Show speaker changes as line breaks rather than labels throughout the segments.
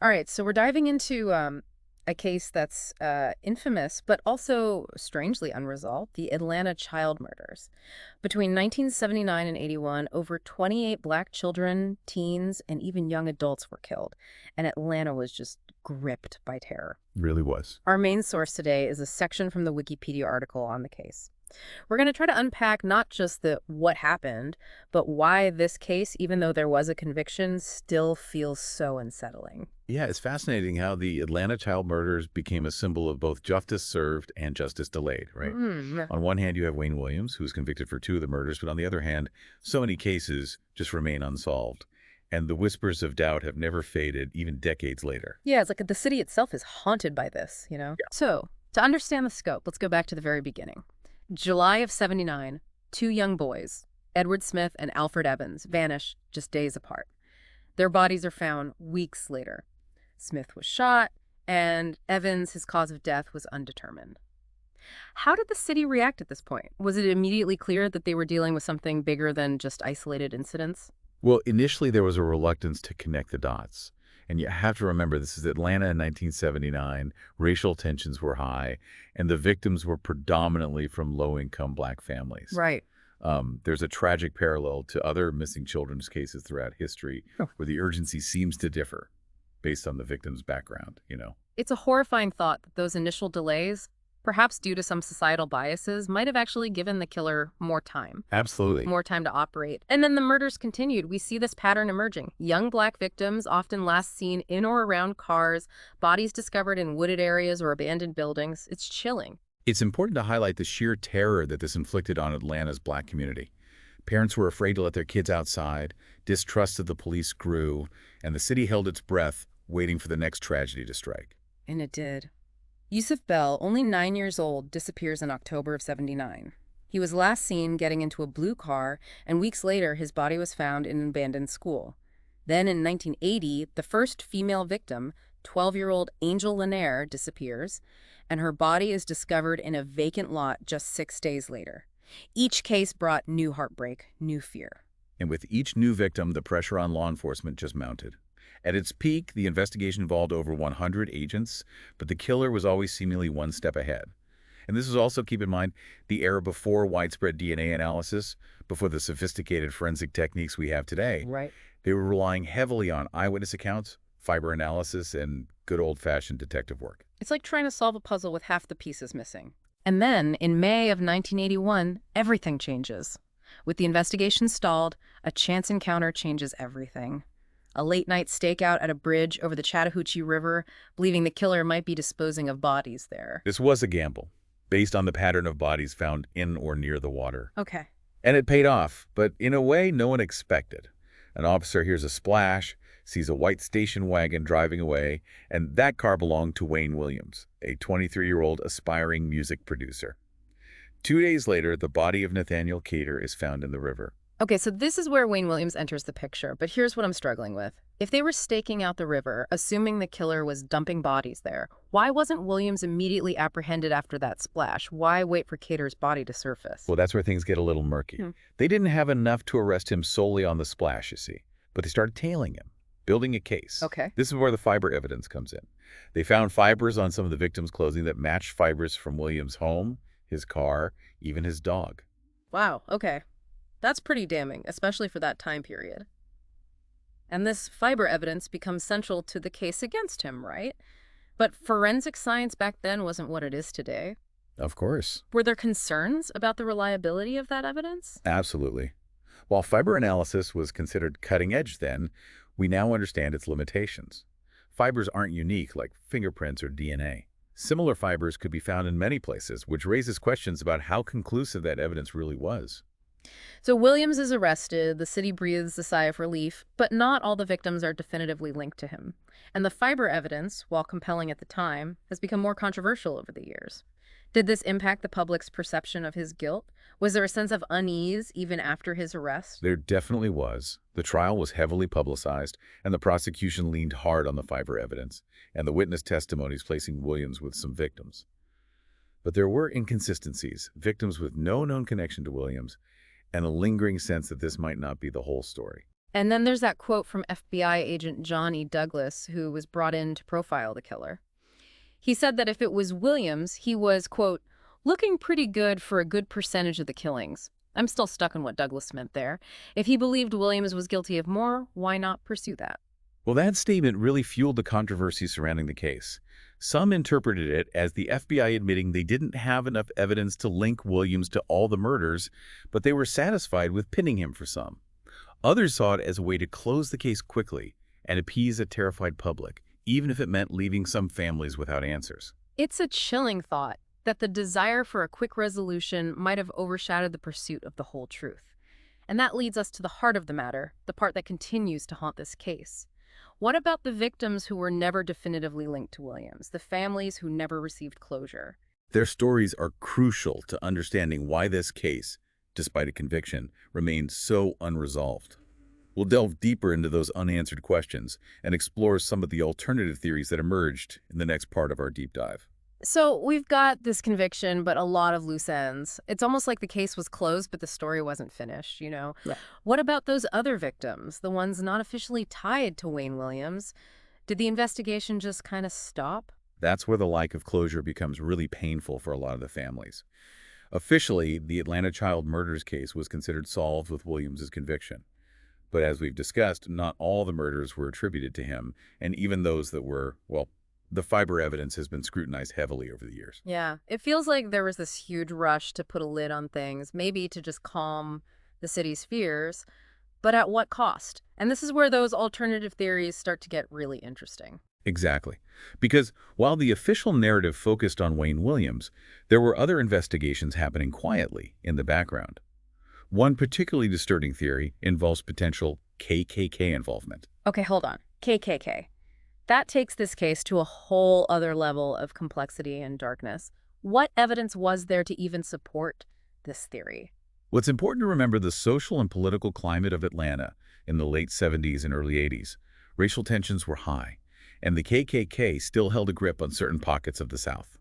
All right, so we're diving into a case that's infamous, but also strangely unresolved, the Atlanta child murders. Between 1979 and 81, over 28 black children, teens, and even young adults were killed, and Atlanta was just gripped by terror.
Really was.
Our main source today is a section from the Wikipedia article on the case. We're going to try to unpack not just the what happened, but why this case, even though there was a conviction, still feels so unsettling.
Yeah, it's fascinating how the Atlanta child murders became a symbol of both justice served and justice delayed, right?
Mm,
On one hand, you have Wayne Williams, who was convicted for two of the murders, but on the other hand, so many cases just remain unsolved. And the whispers of doubt have never faded, even decades later.
yeah, it's like the city itself is haunted by this.
Yeah.
So, to understand the scope, let's go back to the very beginning. July of 79, two young boys, Edward Smith and Alfred Evans, vanish just days apart. Their bodies are found weeks later. Smith was shot, and Evans, his cause of death was undetermined. How did the city react at this point? Was it immediately clear that they were dealing with something bigger than just isolated incidents?
Well, initially there was a reluctance to connect the dots. And you have to remember, this is Atlanta in 1979. Racial tensions were high, and the victims were predominantly from low-income black families.
Right.
There's a tragic parallel to other missing children's cases throughout history
Oh.
where the urgency seems to differ based on the victim's background.
It's a horrifying thought that those initial delays, perhaps due to some societal biases, might have actually given the killer
Absolutely.
more time to operate. And then the murders continued. We see this pattern emerging. Young black victims, often last seen in or around cars, bodies discovered in wooded areas or abandoned buildings. It's chilling.
It's important to highlight the sheer terror that this inflicted on Atlanta's black community. Parents were afraid to let their kids outside, distrust of the police grew, and the city held its breath, waiting for the next tragedy to strike.
And it did. Yusuf Bell, only 9 years old, disappears in October of 79. He was last seen getting into a blue car, and weeks later, his body was found in an abandoned school. Then in 1980, the first female victim, 12-year-old Angel Lanier, disappears, and her body is discovered in a vacant lot just 6 days later. Each case brought new heartbreak, new fear.
And with each new victim, the pressure on law enforcement just mounted. At its peak, the investigation involved over 100 agents, but the killer was always seemingly one step ahead. And this is also, keep in mind, the era before widespread DNA analysis, before the sophisticated forensic techniques we have today.
Right.
They were relying heavily on eyewitness accounts, fiber analysis, and good old-fashioned detective work.
It's like trying to solve a puzzle with half the pieces missing. And then, in May of 1981, everything changes. With the investigation stalled, a chance encounter changes everything. A late-night stakeout at a bridge over the Chattahoochee River, believing the killer might be disposing of bodies there.
This was a gamble, based on the pattern of bodies found in or near the water.
Okay.
And it paid off, but in a way no one expected. An officer hears a splash, sees a white station wagon driving away, and that car belonged to Wayne Williams, a 23-year-old aspiring music producer. 2 days later, the body of Nathaniel Cater is found in the river.
Okay, so this is where Wayne Williams enters the picture, but here's what I'm struggling with. If they were staking out the river, assuming the killer was dumping bodies there, why wasn't Williams immediately apprehended after that splash? Why wait for Cater's body to surface?
Well, that's where things get a little murky.
Hmm.
They didn't have enough to arrest him solely on the splash, you see, but they started tailing him, building a case.
Okay.
This is where the fiber evidence comes in. They found fibers on some of the victims' clothing that matched fibers from Williams' home, his car, even his dog.
Wow, okay. That's pretty damning, especially for that time period. And this fiber evidence becomes central to the case against him, right? But forensic science back then wasn't what it is today.
Of course.
Were there concerns about the reliability of that evidence?
Absolutely. While fiber analysis was considered cutting edge then, we now understand its limitations. Fibers aren't unique like fingerprints or DNA. Similar fibers could be found in many places, which raises questions about how conclusive that evidence really was.
So Williams is arrested, the city breathes a sigh of relief, but not all the victims are definitively linked to him. And the fiber evidence, while compelling at the time, has become more controversial over the years. Did this impact the public's perception of his guilt? Was there a sense of unease even after his arrest?
There definitely was. The trial was heavily publicized, and the prosecution leaned hard on the fiber evidence and the witness testimonies placing Williams with some victims. But there were inconsistencies, victims with no known connection to Williams, and a lingering sense that this might not be the whole story.
And then there's that quote from FBI agent Johnny Douglas, who was brought in to profile the killer. He said that if it was Williams, he was, quote, looking pretty good for a good percentage of the killings. I'm still stuck on what Douglas meant there. If he believed Williams was guilty of more, why not pursue that?
Well, that statement really fueled the controversy surrounding the case. Some interpreted it as the FBI admitting they didn't have enough evidence to link Williams to all the murders, but they were satisfied with pinning him for some. Others saw it as a way to close the case quickly and appease a terrified public, even if it meant leaving some families without answers.
It's a chilling thought that the desire for a quick resolution might have overshadowed the pursuit of the whole truth. And that leads us to the heart of the matter, the part that continues to haunt this case. What about the victims who were never definitively linked to Williams, the families who never received closure?
Their stories are crucial to understanding why this case, despite a conviction, remains so unresolved. We'll delve deeper into those unanswered questions and explore some of the alternative theories that emerged in the next part of our deep dive.
So we've got this conviction, but a lot of loose ends. It's almost like the case was closed, but the story wasn't finished.
Right.
What about those other victims, the ones not officially tied to Wayne Williams? Did the investigation just kind of stop?
That's where the lack of closure becomes really painful for a lot of the families. Officially, the Atlanta child murders case was considered solved with Williams's conviction. But as we've discussed, not all the murders were attributed to him, and even those that were, well, the fiber evidence has been scrutinized heavily over the years.
Yeah, it feels like there was this huge rush to put a lid on things, maybe to just calm the city's fears, but at what cost? And this is where those alternative theories start to get really interesting.
Exactly. Because while the official narrative focused on Wayne Williams, there were other investigations happening quietly in the background. One particularly disturbing theory involves potential KKK involvement.
Okay, hold on. KKK. That takes this case to a whole other level of complexity and darkness. What evidence was there to even support this theory?
What's important to remember the social and political climate of Atlanta in the late 70s and early 80s. Racial tensions were high, and the KKK still held a grip on certain pockets of the South.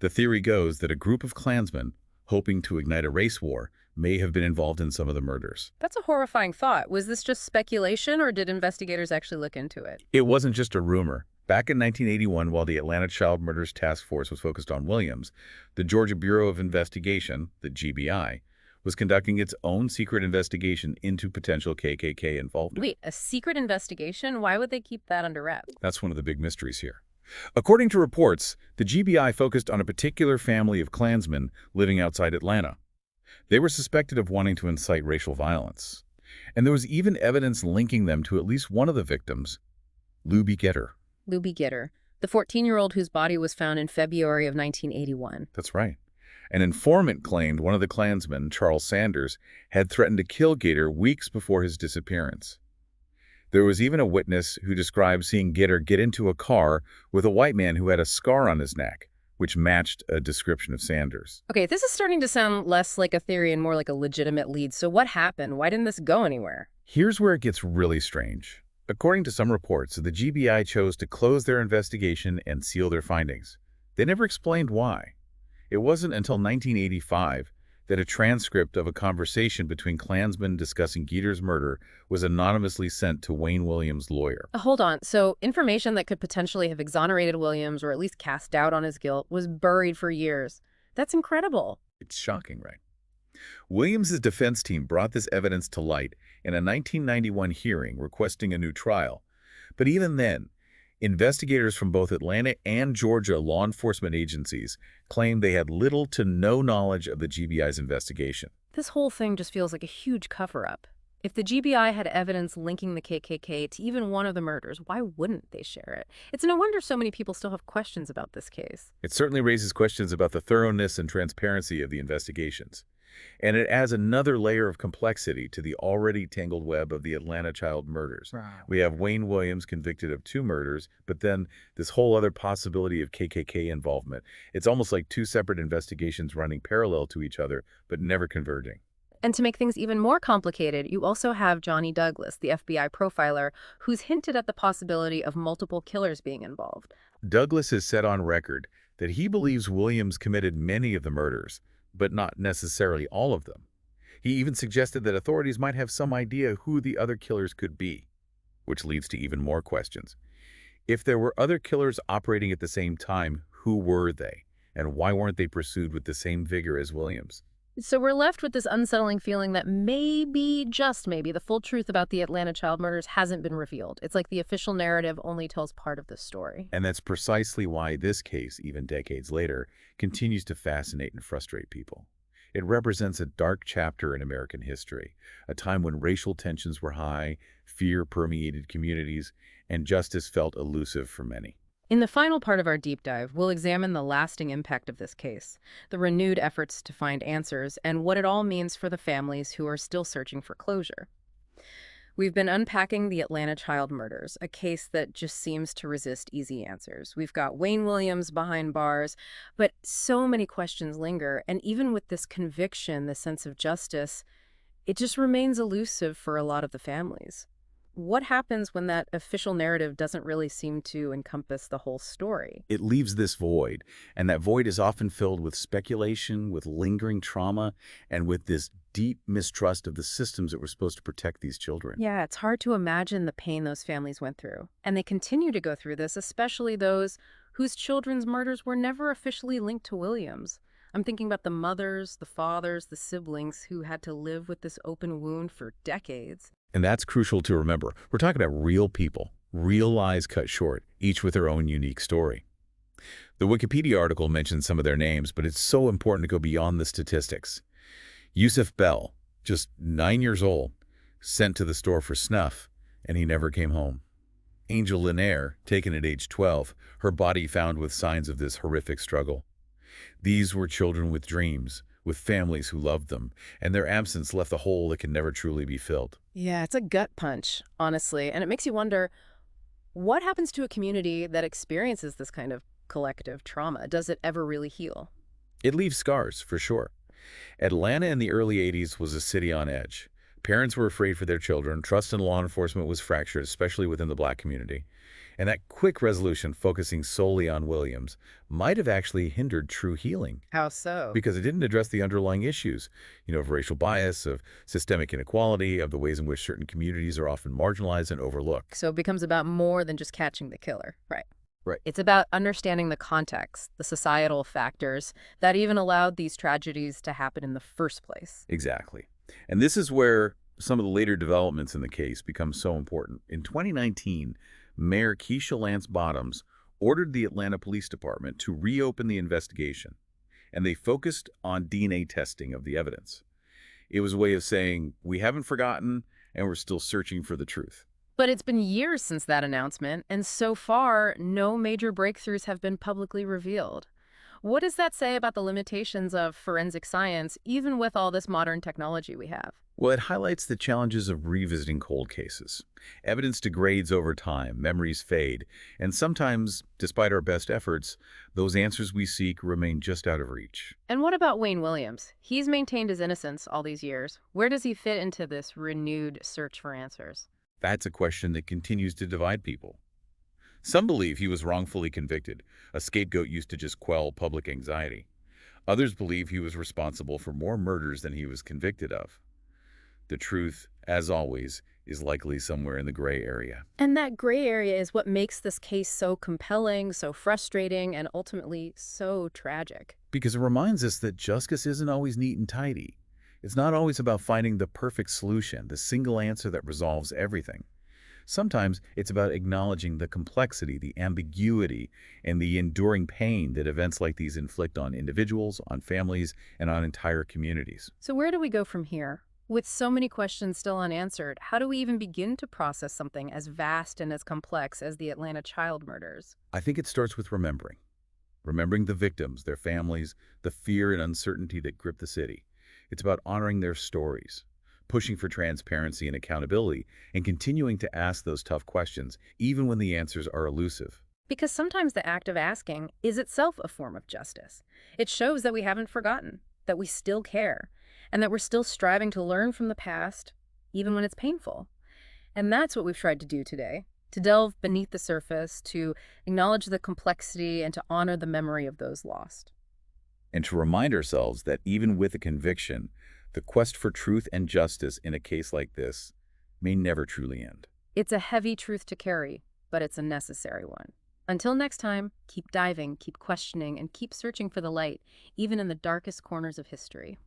The theory goes that a group of Klansmen, hoping to ignite a race war, may have been involved in some of the murders.
That's a horrifying thought. Was this just speculation, or did investigators actually look into it?
It wasn't just a rumor. Back in 1981, while the Atlanta Child Murders Task Force was focused on Williams, the Georgia Bureau of Investigation, the GBI, was conducting its own secret investigation into potential KKK involvement.
Wait, a secret investigation? Why would they keep that under wraps?
That's one of the big mysteries here. According to reports, the GBI focused on a particular family of Klansmen living outside Atlanta. They were suspected of wanting to incite racial violence. And there was even evidence linking them to at least one of the victims, Luby Getter.
Luby Gitter, the 14-year-old whose body was found in February of 1981.
That's right. An informant claimed one of the Klansmen, Charles Sanders, had threatened to kill Gator weeks before his disappearance. There was even a witness who described seeing Gator get into a car with a white man who had a scar on his neck, which matched a description of Sanders.
Okay, this is starting to sound less like a theory and more like a legitimate lead. So what happened? Why didn't this go anywhere?
Here's where it gets really strange. According to some reports, the GBI chose to close their investigation and seal their findings. They never explained why. It wasn't until 1985 that a transcript of a conversation between Klansmen discussing Geter's murder was anonymously sent to Wayne Williams' lawyer.
Hold on. So information that could potentially have exonerated Williams or at least cast doubt on his guilt was buried for years. That's incredible.
It's shocking, right? Williams' defense team brought this evidence to light in a 1991 hearing requesting a new trial. But even then, investigators from both Atlanta and Georgia law enforcement agencies claimed they had little to no knowledge of the GBI's investigation.
This whole thing just feels like a huge cover-up. If the GBI had evidence linking the KKK to even one of the murders, why wouldn't they share it? It's no wonder so many people still have questions about this case.
It certainly raises questions about the thoroughness and transparency of the investigations. And it adds another layer of complexity to the already tangled web of the Atlanta child murders.
Wow.
We have Wayne Williams convicted of 2 murders, but then this whole other possibility of KKK involvement. It's almost like 2 separate investigations running parallel to each other, but never converging.
And to make things even more complicated, you also have Johnny Douglas, the FBI profiler, who's hinted at the possibility of multiple killers being involved.
Douglas has said on record that he believes Williams committed many of the murders, but not necessarily all of them. He even suggested that authorities might have some idea who the other killers could be, which leads to even more questions. If there were other killers operating at the same time, who were they? And why weren't they pursued with the same vigor as Williams?
So we're left with this unsettling feeling that maybe, just maybe, the full truth about the Atlanta child murders hasn't been revealed. It's like the official narrative only tells part of the story.
And that's precisely why this case, even decades later, continues to fascinate and frustrate people. It represents a dark chapter in American history, a time when racial tensions were high, fear permeated communities, and justice felt elusive for many.
In the final part of our deep dive, we'll examine the lasting impact of this case, the renewed efforts to find answers, and what it all means for the families who are still searching for closure. We've been unpacking the Atlanta child murders, a case that just seems to resist easy answers. We've got Wayne Williams behind bars, but so many questions linger, and even with this conviction, the sense of justice, it just remains elusive for a lot of the families. What happens when that official narrative doesn't really seem to encompass the whole story?
It leaves this void, and that void is often filled with speculation, with lingering trauma, and with this deep mistrust of the systems that were supposed to protect these children.
Yeah, it's hard to imagine the pain those families went through. And they continue to go through this, especially those whose children's murders were never officially linked to Williams. I'm thinking about the mothers, the fathers, the siblings who had to live with this open wound for decades.
And that's crucial to remember. We're talking about real people, real lives cut short, each with their own unique story. The Wikipedia article mentions some of their names, but it's so important to go beyond the statistics. Yusuf Bell, just 9 years old, sent to the store for snuff, and he never came home. Angel Linaire, taken at age 12, her body found with signs of this horrific struggle. These were children with dreams, with families who loved them, and their absence left a hole that can never truly be filled.
Yeah, it's a gut punch, honestly. And it makes you wonder, what happens to a community that experiences this kind of collective trauma? Does it ever really heal?
It leaves scars, for sure. Atlanta in the early 80s was a city on edge. Parents were afraid for their children, trust in law enforcement was fractured, especially within the black community. And that quick resolution focusing solely on Williams might have actually hindered true healing
How so?
because it didn't address the underlying issues, of racial bias, of systemic inequality, of the ways in which certain communities are often marginalized and overlooked.
So it becomes about more than just catching the killer. Right.
Right.
It's about understanding the context, the societal factors that even allowed these tragedies to happen in the first place.
Exactly. And this is where some of the later developments in the case become so important. In 2019, Mayor Keisha Lance Bottoms ordered the Atlanta Police Department to reopen the investigation, and they focused on DNA testing of the evidence. It was a way of saying, we haven't forgotten, and we're still searching for the truth.
But it's been years since that announcement, and so far, no major breakthroughs have been publicly revealed. What does that say about the limitations of forensic science, even with all this modern technology we have?
Well, it highlights the challenges of revisiting cold cases. Evidence degrades over time, memories fade, and sometimes, despite our best efforts, those answers we seek remain just out of reach.
And what about Wayne Williams? He's maintained his innocence all these years. Where does he fit into this renewed search for answers?
That's a question that continues to divide people. Some believe he was wrongfully convicted, a scapegoat used to just quell public anxiety. Others believe he was responsible for more murders than he was convicted of. The truth, as always, is likely somewhere in the gray area.
And that gray area is what makes this case so compelling, so frustrating, and ultimately so tragic.
Because it reminds us that justice isn't always neat and tidy. It's not always about finding the perfect solution, the single answer that resolves everything. Sometimes it's about acknowledging the complexity, the ambiguity, and the enduring pain that events like these inflict on individuals, on families, and on entire communities.
So where do we go from here? With so many questions still unanswered, how do we even begin to process something as vast and as complex as the Atlanta child murders?
I think it starts with remembering. Remembering the victims, their families, the fear and uncertainty that grip the city. It's about honoring their stories, pushing for transparency and accountability, and continuing to ask those tough questions, even when the answers are elusive.
Because sometimes the act of asking is itself a form of justice. It shows that we haven't forgotten, that we still care, and that we're still striving to learn from the past, even when it's painful. And that's what we've tried to do today, to delve beneath the surface, to acknowledge the complexity, and to honor the memory of those lost.
And to remind ourselves that even with a conviction, The quest for truth and justice in a case like this may never truly end.
It's a heavy truth to carry, but it's a necessary one. Until next time, keep diving, keep questioning, and keep searching for the light, even in the darkest corners of history.